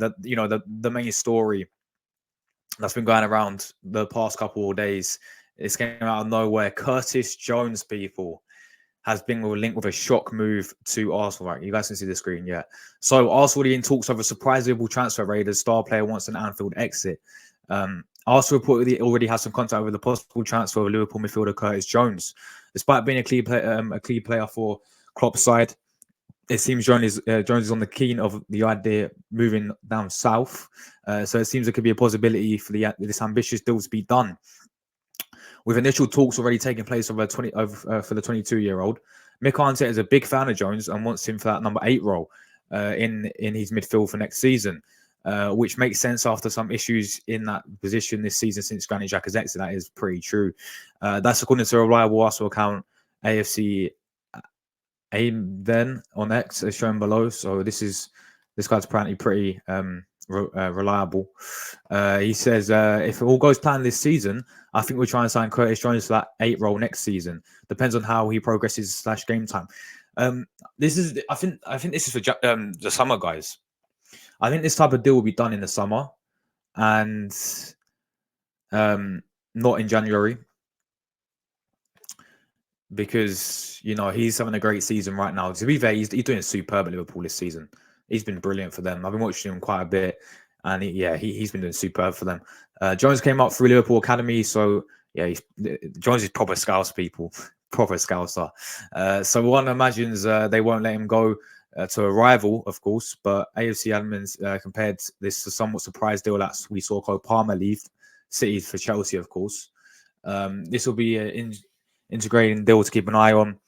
the main story that's been going around the past couple of days. It's came out of nowhere. Curtis Jones, people, has been linked with a shock move to Arsenal. Right, you guys can see the screen, yeah. So Arsenal already in talks of a surprise Liverpool transfer raid. The star player wants an Anfield exit. Arsenal reportedly already has some contact with the possible transfer of Liverpool midfielder Curtis Jones. Despite being a key player for Klopp's side, it seems Jones is on the keen of the idea moving down south. So it seems there could be a possibility for this ambitious deal to be done. With initial talks already taking place for the 22-year-old, Mikel Arteta is a big fan of Jones and wants him for that number 8 role in his midfield for next season, which makes sense after some issues in that position this season since Granit Xhaka's exit. That is pretty true. That's according to a reliable Arsenal account, AFC AIM then on X, as shown below. So this guy's apparently pretty reliable. He says, if it all goes planned this season, I think we'll try and sign Curtis Jones for that 8 role next season. Depends on how he progresses / game time. I think this is for the summer, guys. I think this type of deal will be done in the summer and not in January, because he's having a great season right now. To be fair, he's doing superb at Liverpool this season. He's been brilliant for them. I've been watching him quite a bit, and he's been doing superb for them. Jones came up through Liverpool Academy, so yeah, Jones is proper Scouse, people, proper Scouser. So one imagines they won't let him go to a rival, of course, but AFC admins compared this to somewhat surprise deal that we saw Cole Palmer leave City for Chelsea, of course. This will be an integrating deal to keep an eye on.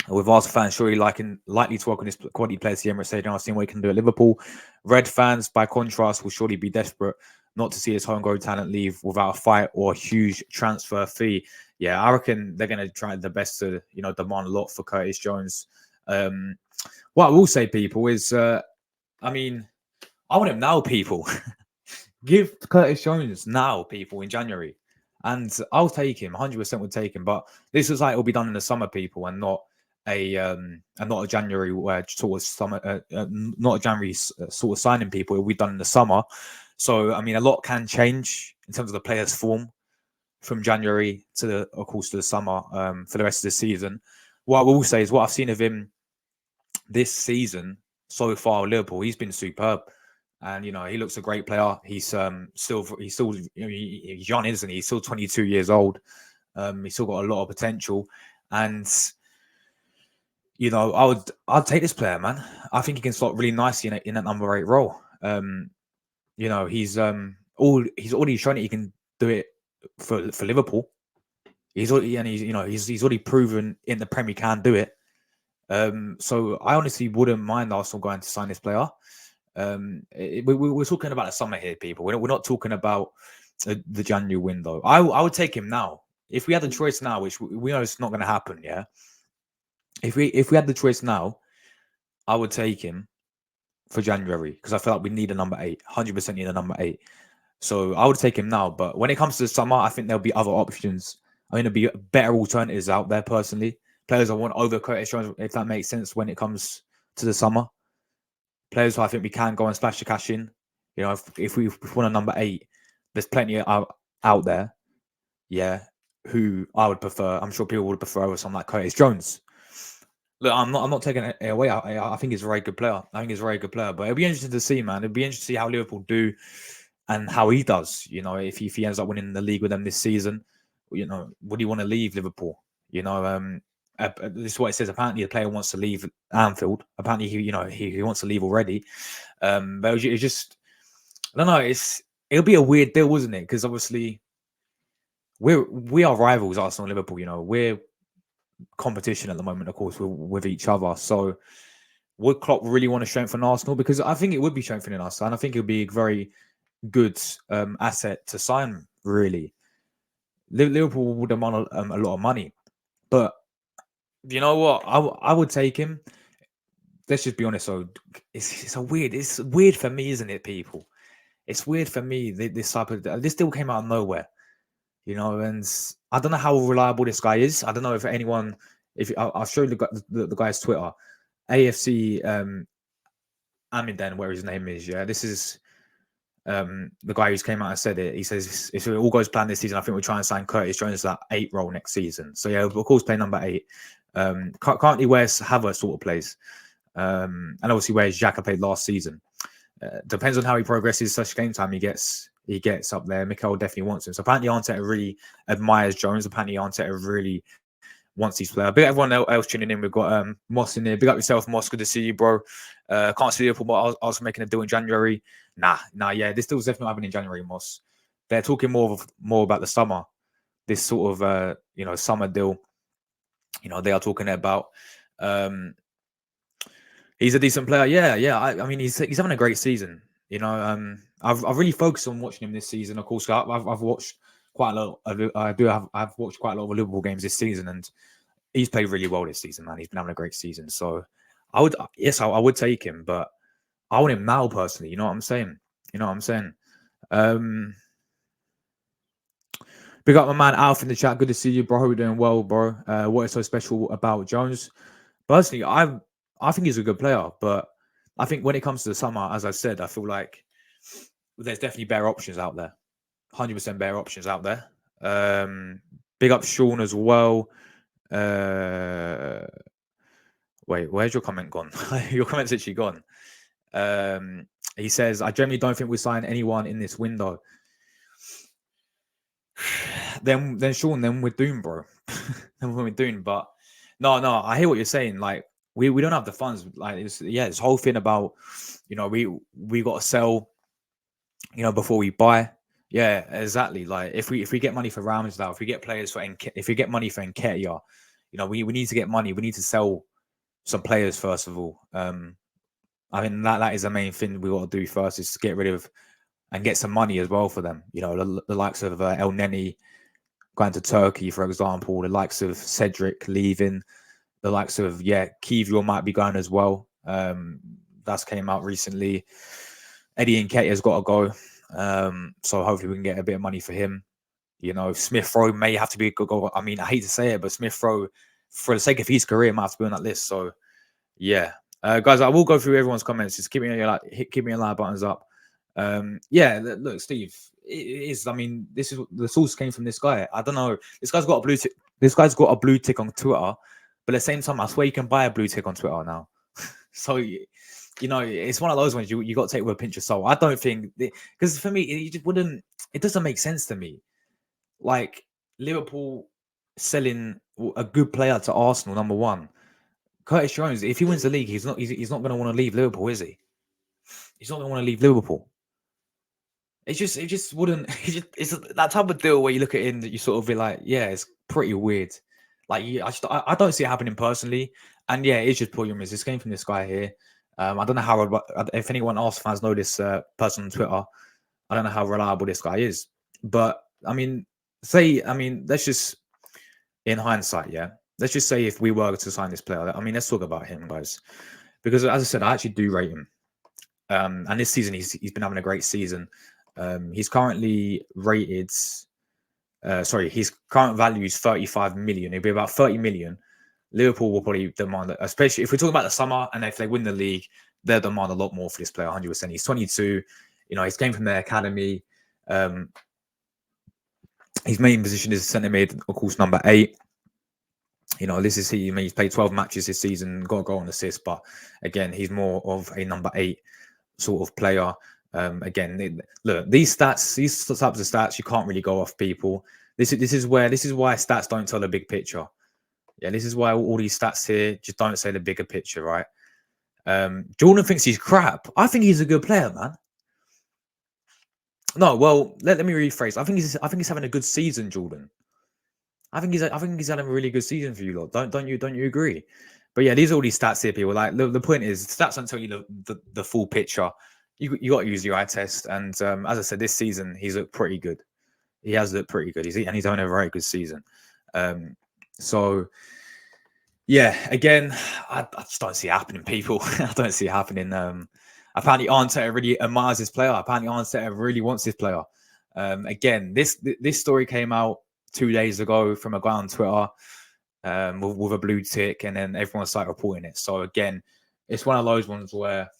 With Arsenal fans surely likely to welcome this quality player to the Emirates Stadium. I've seen what he can do at Liverpool. Red fans, by contrast, will surely be desperate not to see his homegrown talent leave without a fight or a huge transfer fee. Yeah, I reckon they're going to try their best to, demand a lot for Curtis Jones. What I will say, people, is, I want him now, people. Give Curtis Jones now, people, in January. And I'll take him, 100% would take him. But this looks like it'll be done in the summer, people, and not a January sort of summer, not a January sort of signing, people. It'll be done in the summer. So a lot can change in terms of the player's form from January to the summer for the rest of the season. What I will say is what I've seen of him this season so far, Liverpool, he's been superb. And he looks a great player. He's still he's young, isn't he? He's still 22 years old. He's still got a lot of potential. And I'd take this player, man. I think he can slot really nicely in that number 8 role. He's already shown that he can do it for Liverpool. He's already proven in the Premier he can do it. So I honestly wouldn't mind Arsenal going to sign this player. We're talking about the summer here, people. We're not talking about the January window. I would take him now. If we had the choice now, which we know it's not going to happen, yeah. If we had the choice now, I would take him for January because I feel like we need a number 8. 100% need a number 8. So I would take him now. But when it comes to the summer, I think there'll be other options. There'll be better alternatives out there, personally. Players I want over Curtis Jones, if that makes sense, when it comes to the summer. Players who I think we can go and splash the cash in. If we want a number 8, there's plenty out there, yeah, who I would prefer. I'm sure people would prefer over someone like Curtis Jones. Look, I'm not taking it away. I think he's a very good player. But it'll be interesting to see, man. It'll be interesting to see how Liverpool do and how he does. If he ends up winning the league with them this season, would he want to leave Liverpool? This is what it says. Apparently, the player wants to leave Anfield. Apparently, he wants to leave already. But it's just, I don't know. It'll be a weird deal, isn't it? Because obviously, we are rivals, Arsenal and Liverpool. We're competition at the moment, of course, with each other. So, would Klopp really want to strengthen Arsenal? Because I think it would be strengthening us, and I think it would be a very good asset to sign. Really, Liverpool would demand a lot of money, but you know what? I would take him. Let's just be honest. So it's weird for me, isn't it, people? It's weird for me. This deal came out of nowhere, and I don't know how reliable this guy is. I don't know if anyone. I'll show you the guy's Twitter, AFC Amiden, where his name is. Yeah, this is the guy who's came out and said it. He says if it all goes planned this season, I think we'll try and sign Curtis Jones that 8 role next season. So yeah, of course, play number 8. Currently where Havertz sort of plays, and obviously where Xhaka played last season. Depends on how he progresses. Such game time he gets up there. Mikel definitely wants him. So apparently Arteta really admires Jones. Apparently Arteta really wants these players. Big everyone else tuning in. We've got Moss in there. Big up yourself, Moss. Good to see you, bro. Can't see Liverpool, but I was making a deal in January. Nah, yeah, this deal's definitely not happening in January, Moss. They're talking more about the summer. This sort of summer deal. They are talking about. He's a decent player. Yeah. I mean, he's having a great season. I've really focused on watching him this season. Of course, I've watched quite a lot. I've watched quite a lot of Liverpool games this season, and he's played really well this season, man. He's been having a great season. So I would take him, but I want him now personally. You know what I'm saying? Big up my man Alf in the chat. Good to see you, bro. Hope you're doing well, bro. What is so special about Jones? Personally, I think he's a good player, but I think when it comes to the summer, as I said, I feel like there's definitely better options out there. 100% better options out there. Big up Sean as well. Wait, where's your comment gone? Your comment's actually gone. He says, I generally don't think we sign anyone in this window. Then Sean, then we're doomed, bro. Then we're doomed. But no, I hear what you're saying. Like, we don't have the funds. Like, this whole thing about, we got to sell, before we buy. Yeah, exactly. Like, if we get money for Ramsdale, if we get money for Nketiah, we need to get money. We need to sell some players first of all. I mean that is the main thing we got to do first, is to get rid of and get some money as well for them. The likes of El Neni going to Turkey, for example, the likes of Cedric leaving, the likes of Kivior might be going as well. That's came out recently. Eddie Nketiah's got to go. So hopefully we can get a bit of money for him. Smith Rowe may have to be a good goal. I mean, I hate to say it, but Smith Rowe, for the sake of his career, might have to be on that list. So yeah. Guys, I will go through everyone's comments. Just keep me your like buttons up. Look, Steve, it is. I mean, this is the source came from this guy. I don't know. This guy's got a blue tick. This guy's got a blue tick on Twitter, but at the same time, I swear you can buy a blue tick on Twitter now. So it's one of those ones you got to take with a pinch of salt. I don't think, because for me, it just wouldn't. It doesn't make sense to me. Like, Liverpool selling a good player to Arsenal, number one. Curtis Jones, if he wins the league, he's not going to want to leave Liverpool, is he? He's not going to want to leave Liverpool. It just wouldn't. It's that type of deal where you look at it and you sort of be like, yeah, it's pretty weird. Like, I don't see it happening personally, and yeah, it's just pure rumors. This came from this guy here. I don't know how, if anyone else fans know this person on Twitter, I don't know how reliable this guy is. But I mean, let's just, in hindsight, let's just say if we were to sign this player, I mean, let's talk about him, guys, because as I said, I actually do rate him. And this season, he's been having a great season. He's currently rated. His current value is 35 million. It'll be about 30 million. Liverpool will probably demand that, especially if we're talking about the summer, and if they win the league, they'll demand a lot more for this player. 100%. He's 22. He's came from their academy. His main position is centre mid, of course, number 8. This is he's played 12 matches this season, got a goal and assist, but again, he's more of a number 8 sort of player. Look, these types of stats, you can't really go off people. This is why stats don't tell the big picture. Yeah, this is why all these stats here just don't say the bigger picture, right? Jordan thinks he's crap. I think he's a good player, man. No, well, let me rephrase. I think he's having a good season, Jordan. I think he's having a really good season for you lot. Don't you agree? But yeah, these are all these stats here, people. Like, the point is, stats don't tell you the full picture. You got to use your eye test. And as I said, this season he's looked pretty good. He has looked pretty good. He's having a very good season. So yeah, again, I just don't see it happening, people. I don't see it happening. Apparently Arteta really admires this player. Apparently Arteta really wants this player. Again, this story came out 2 days ago from a guy on Twitter with a blue tick, and then everyone started reporting it. So again, it's one of those ones where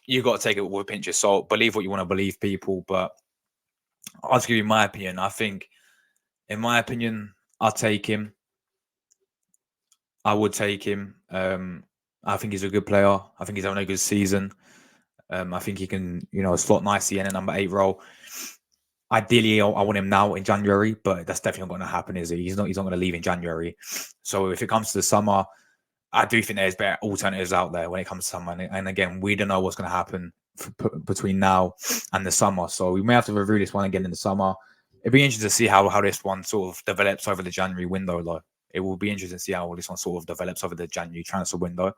you got to take it with a pinch of salt. Believe what you want to believe, people. But I'll just give you my opinion. I think, in my opinion, I'll take him. I would take him. I think he's a good player. I think he's having a good season. I think he can, slot nicely in a number 8 role. Ideally, I want him now in January, but that's definitely not going to happen, is he? He's not going to leave in January. So if it comes to the summer, I do think there's better alternatives out there when it comes to summer. And again, we don't know what's going to happen between now and the summer. So we may have to review this one again in the summer. It'd be interesting to see how this one sort of develops over the January window, though. It will be interesting to see how this one sort of develops over the January transfer window,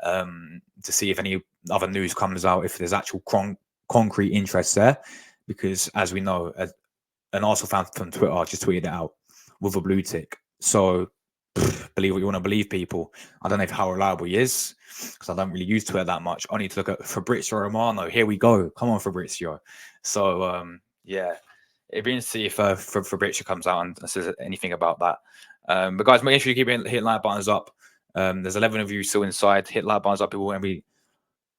to see if any other news comes out, if there's actual concrete interest there. Because as we know, an Arsenal fan from Twitter just tweeted it out with a blue tick. So believe what you want to believe, people. I don't know how reliable he is, because I don't really use Twitter that much. I need to look at Fabrizio Romano. Here we go. Come on, Fabrizio. So, yeah, it'd be interesting to see if Fabrizio comes out and says anything about that. But guys, make sure you keep hitting like buttons up. There's 11 of you still inside. Hit like buttons up, people, and be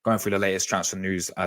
going through the latest transfer news.